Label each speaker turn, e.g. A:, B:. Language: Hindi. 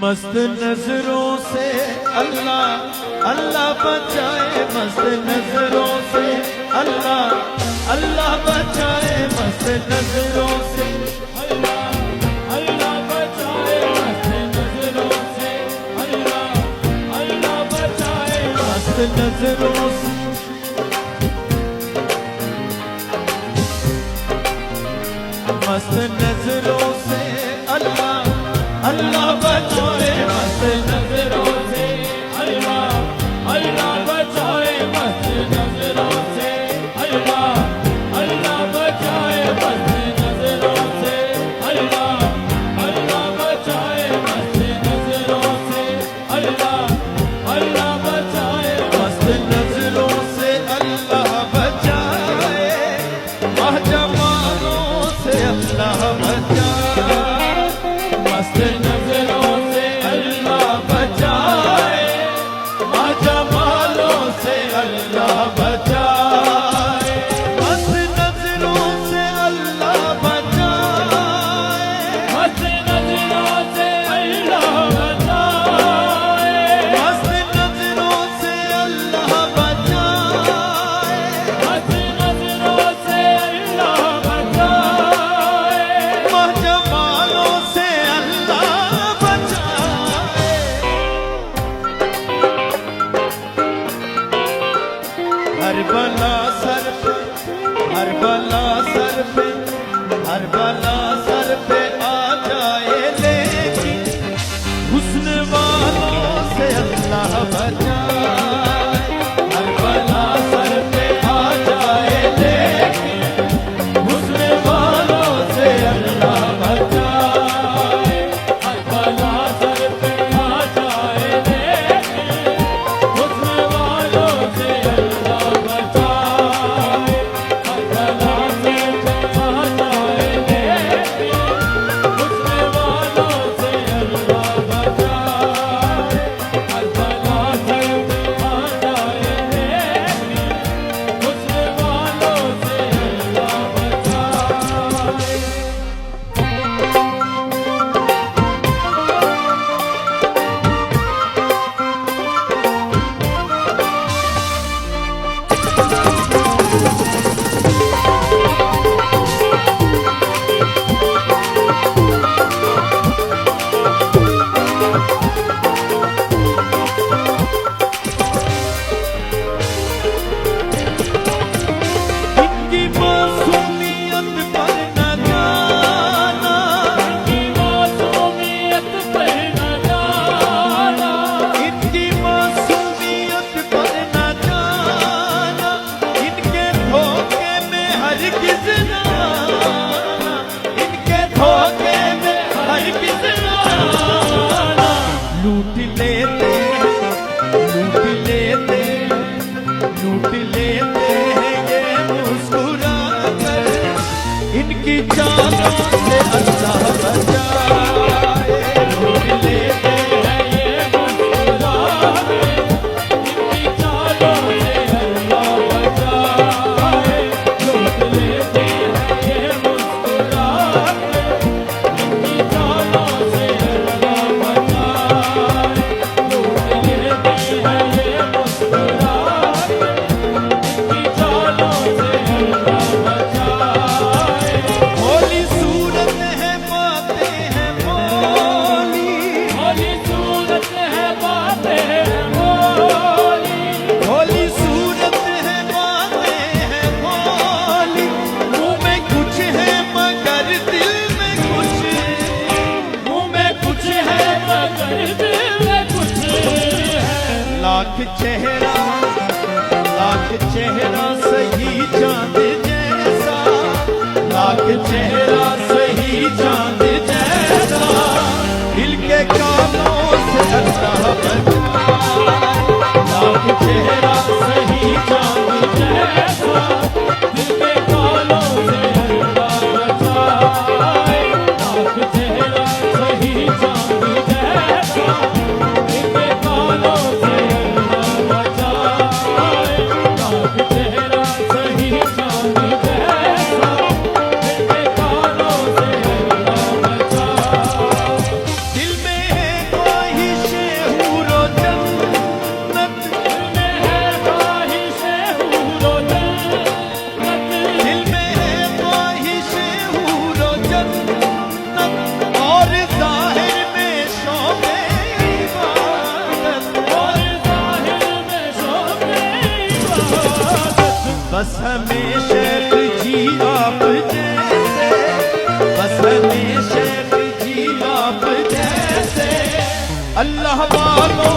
A: मस्त नजरों से अल्लाह अल्लाह बचाए, मस्त नजरों से अल्लाह अल्लाह बचाए, मस्त नजरों से अल्लाह अल्लाह बचाए, मस्त नजरों से अल्लाह अल्लाह बचाए, मस्त नजरों से मस्त नजरों से अल्लाह अल्लाह बचाए, मस्त नजरों से अल्लाह अल्लाह बचाए, मस्त नजरों से अल्लाह अल्लाह बचाए, मस्त नजरों से अल्लाह अल्लाह बचाए, मस्त नजरों से अल्लाह अल्लाह बचाए, मस्त नजरों से अल्लाह बचाए, महजमानों से अल्लाह बचाए, मस्त नजरों से अल्लाह बचाए, महजमानों से अल्लाह बचाए, मस्त नजरों से अल्लाह बचाए, मस्त नजरों से अल्लाह बचाए, मस्त नजरों से अल्लाह बचाए, मस्त नजरों से अल्लाह बचाए, महजमानों से अल्लाह बचाए। हर बला सर पे, हर बला सर पे, हर बला सर पे आ जाए, लेकिन हुस्न वालों से अल्लाह बचाए, हर बला सर पे आ जाए, लेकिन हुस्न वालों से अल्लाह बचाए, हर बला सर पे आ जाए, लेकिन हुस्न वालों से अल्लाह बचाए, हर बला सर पे आ जाए, लेकिन हुस्न वालों से अल्लाह बचाए, हर बला सर पे आ जाए, लेकिन हुस्न वालों से अल्लाह बचाए। इनकी मासूमियत पर न जाना, इनकी मासूमियत पर न जाना, इनकी मासूमियत पर न जाना, इनके धोखे में हरगिज़ न आना, इनके धोखे में हरगिज़ न आना। लूट लेते लूट लेते लूट लेते हैं ये मुस्कुरा कर, इनकी जानों से अल्लाह बचाए, लूट लेते हैं ये मुस्कुरा कर, इनकी जानों से अल्लाह बचाए, लूट लेते हैं ये मुस्कुरा कर, इनकी जानों से अल्लाह बचाए, लूट लेते हैं ये मुस्कुरा कर, इनकी जानों से अल्लाह बचाए। भोली सूरत है बातें हैं भोली, भोली सूरत है बातें हैं भोली, भोली सूरत है बातें हैं भोली, मुँह में कुछ है मगर दिल में कुछ, मुँह में कुछ है मगर दिल में कुछ है। लाख चेहरा सही चांद जैसा, लाख चेहरा सही चांद जैसा, दिल के कामों से अल्लाह बचाए, लाख चेहरा सही चांद जैसा, दिल के कामों से अल्लाह बचाए, लाख चेहरा सही चांद जैसा, दिल के कामों से अल्लाह बचाए, लाख चेहरा सही चांद जैसा, दिल के कामों से अल्लाह कानों